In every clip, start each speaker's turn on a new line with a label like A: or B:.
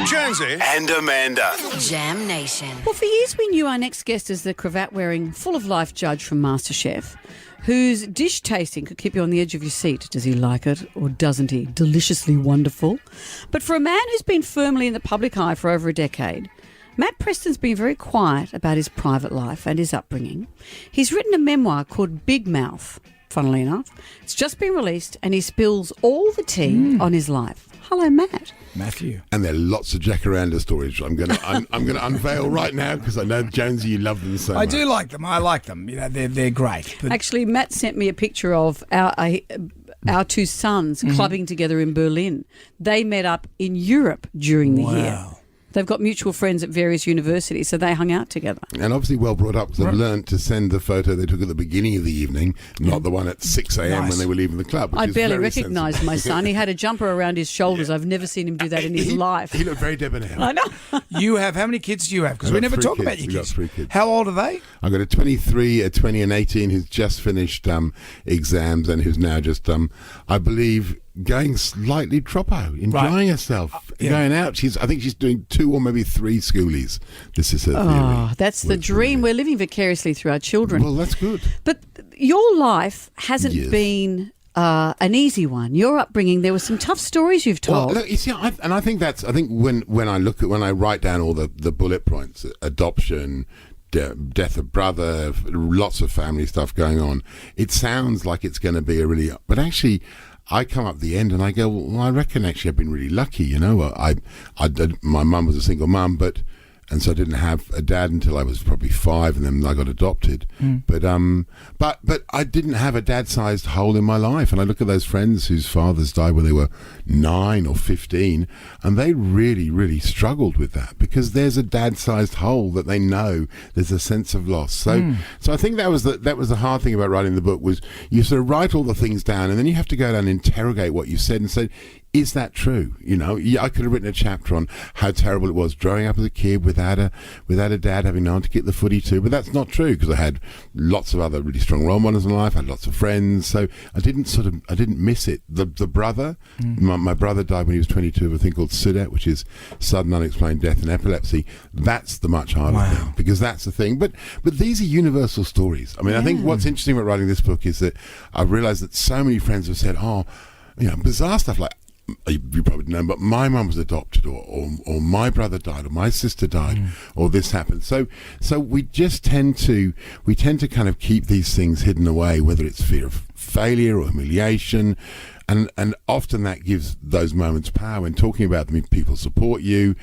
A: Jonesy and Amanda.
B: Jam Nation.
C: Well, for years we knew our next guest as the cravat-wearing, full-of-life judge from MasterChef, whose dish tasting could keep you on the edge of your seat. Does he like it or doesn't he? Deliciously wonderful. But for a man who's been firmly in the public eye for over a decade, Matt Preston's been very quiet about his private life and his upbringing. He's written a memoir called Big Mouth, funnily enough. It's just been released and he spills all the tea on his life. Hello, Matt.
D: Matthew.
E: And there are lots of Jacaranda stories I'm going to unveil right now because I know, Jonesy, you love them so much.
D: I do like them. I like them. You know, they're great. But
C: Actually, Matt sent me a picture of our two sons clubbing together in Berlin. They met up in Europe during the year. They've got mutual friends at various universities, so they hung out together.
E: And obviously well brought up because I've learned to send the photo they took at the beginning of the evening, not the one at 6 a.m. when they were leaving the club.
C: I barely recognised my son. He had a jumper around his shoulders. I've never seen him do that in his life.
E: He looked very debonair.
C: I know.
D: you have, how many kids do you have? Because we never talk about your kids.
E: We've got 3 kids.
D: How old are they?
E: I've got a 23, a 20 and 18 who's just finished exams and who's now just, I believe, going slightly troppo, enjoying herself, going out. I think she's doing 2 or maybe 3 schoolies. This is her theory.
C: Oh, that's the dream. We're living vicariously through our children.
E: Well, that's good.
C: But your life hasn't been an easy one. Your upbringing, there were some tough stories you've told.
E: Well, look, you see, I think when I write down all the bullet points, adoption, death of brother, lots of family stuff going on, it sounds like it's going to be but actually I come up the end and I go, well, I reckon actually I've been really lucky, you know. My mum was a single mum, and so I didn't have a dad until I was probably 5, and then I got adopted. But I didn't have a dad-sized hole in my life. And I look at those friends whose fathers died when they were 9 or 15, and they really, really struggled with that because there's a dad-sized hole that they know there's a sense of loss. So I think that was the hard thing about writing the book was you sort of write all the things down, and then you have to go down and interrogate what you said and say, is that true? You know, I could have written a chapter on how terrible it was growing up as a kid without a dad, having no one to kick the footy to, but that's not true because I had lots of other really strong role models in life. I had lots of friends, so I didn't miss it. The brother, my brother died when he was 22 of a thing called SUDEP, which is sudden unexplained death and epilepsy. That's the much harder thing because that's the thing. But these are universal stories. I mean, I think what's interesting about writing this book is that I've realised that so many friends have said, bizarre stuff like, you probably know, but my mum was adopted, or my brother died, or my sister died, or this happened. So we just tend to kind of keep these things hidden away, whether it's fear of failure or humiliation. And often that gives those moments power. When talking about them, people support you.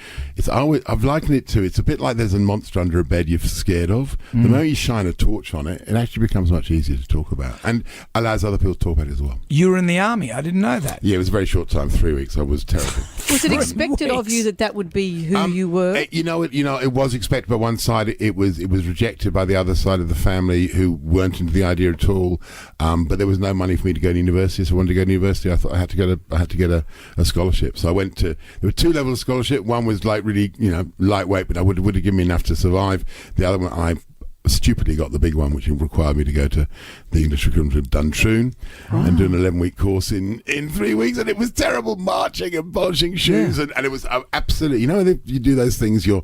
E: I've likened it to, it's a bit like there's a monster under a bed you're scared of. The moment you shine a torch on it, it actually becomes much easier to talk about and allows other people to talk about it as well.
D: You were in the army. I didn't know that.
E: Yeah, it was a very short time, 3 weeks. I was terrible.
C: Was it expected of you that would be who you were?
E: It was expected by one side. It was rejected by the other side of the family who weren't into the idea at all. But there was no money for me to go to university, so I wanted to go to university. I thought I had to get a scholarship. So I went to. There were 2 levels of scholarship. One was like really lightweight, but I would have given me enough to survive. The other one, I stupidly got the big one, which required me to go to the English equivalent of Duntroon and do an 11-week course in 3 weeks, and it was terrible, marching and polishing shoes, and it was absolutely, if you do those things you're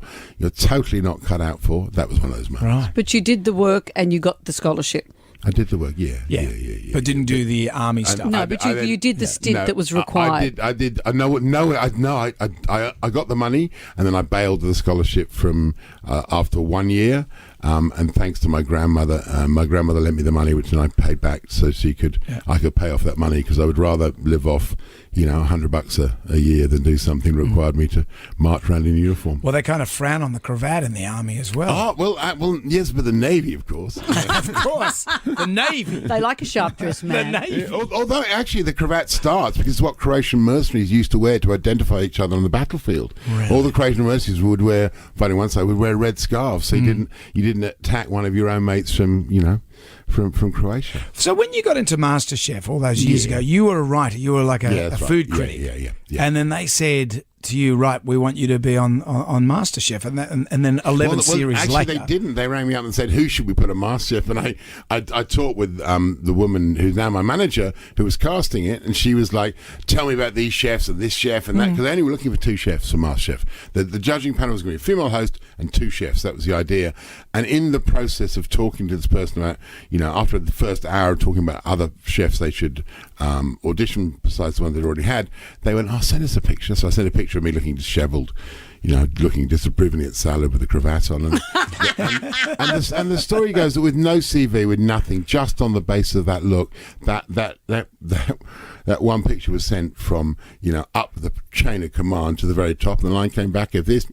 E: totally not cut out for. That was one of those moments. Right.
C: But you did the work and you got the scholarship.
E: I did the work, yeah.
D: But didn't do the army stuff.
C: No, but you did the stint that was required.
E: I did. I got the money, and then I bailed the scholarship from after 1 year. And thanks to my grandmother lent me the money, which then I paid back so I could pay off that money because I would rather live off $100 a year than do something that required me to march around in uniform.
D: Well, they kind of frown on the cravat in the army as well.
E: Oh well, yes, but the Navy, of course.
D: Of course, the Navy.
C: They like a sharp dressed man.
D: The Navy.
E: Although actually the cravat starts because it's what Croatian mercenaries used to wear to identify each other on the battlefield. Really? All the Croatian mercenaries would wear, fighting one side, would wear red scarves, so you didn't attack one of your own mates from Croatia.
D: So when you got into MasterChef all those years ago, you were a writer. You were like a food critic.
E: Yeah.
D: And then they said, to you, right, we want you to be on MasterChef, and then 11 series
E: actually,
D: later.
E: they didn't. They rang me up and said, who should we put on MasterChef? And I talked with the woman who's now my manager who was casting it, and she was like, tell me about these chefs and this chef and that, because they only were looking for 2 chefs for MasterChef. The judging panel was going to be a female host and 2 chefs. That was the idea. And in the process of talking to this person about, after the first hour of talking about other chefs they should audition besides the one they'd already had, they went, send us a picture. So I sent a picture of me looking dishevelled, looking disapprovingly at salad with a cravat on. And the story goes that with no CV, with nothing, just on the basis of that look, that one picture was sent from, up the chain of command to the very top, and the line came back, if this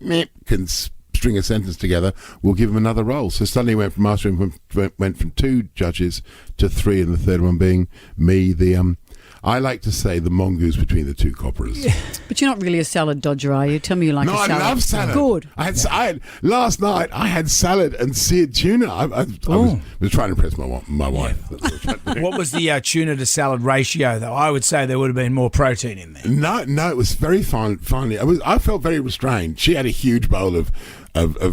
E: can string a sentence together, we'll give him another role. So suddenly went from went from 2 judges to 3, and the third one being me, I like to say the mongoose between the 2 copperas.
C: But you're not really a salad dodger, are you? Tell me you like a salad. No,
E: I love salad.
C: Good.
E: Last night I had salad and seared tuna. I was trying to impress my wife.
D: What was the tuna to salad ratio, though? I would say there would have been more protein in there.
E: No, it was very finely. I felt very restrained. She had a huge bowl of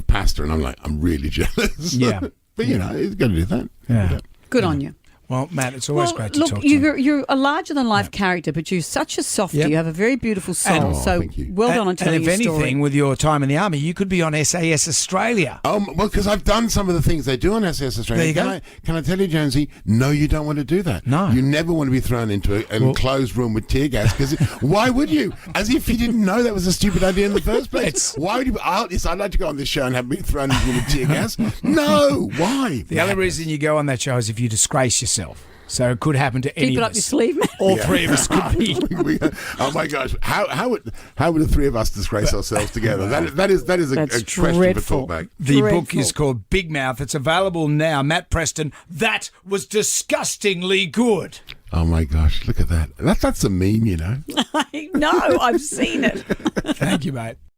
E: pasta, and I'm like, I'm really jealous.
D: Yeah.
E: But, it's going to do that.
D: Yeah.
C: Good on you.
D: Well, Matt, it's always great to talk to
C: you. You're a larger-than-life character, but you're such a softie.
D: Yep.
C: You have a very beautiful soul.
E: Thank you.
C: Well done on telling your story.
D: And if anything, with your time in the Army, you could be on SAS Australia.
E: Well, because I've done some of the things they do on SAS Australia.
D: There you go.
E: Can I tell you, Jonesy, no, you don't want to do that.
D: No.
E: You never want to be thrown into an enclosed room with tear gas, because why would you? As if you didn't know that was a stupid idea in the first place. Why would you? I'd like to go on this show and have me thrown into with tear gas. No, why?
D: The only reason you go on that show is if you disgrace yourself. So it could happen to any
C: Keep it
D: of
C: up
D: us.
C: your sleeve, man.
D: All 3 of us could be.
E: Oh my gosh! How would the 3 of us disgrace ourselves together? That is a question
C: dreadful.
E: for talkback.
D: The book is called Big Mouth. It's available now. Matt Preston. That was disgustingly good.
E: Oh my gosh! Look at that. That's a meme,
C: I know. I've seen it.
D: Thank you, mate.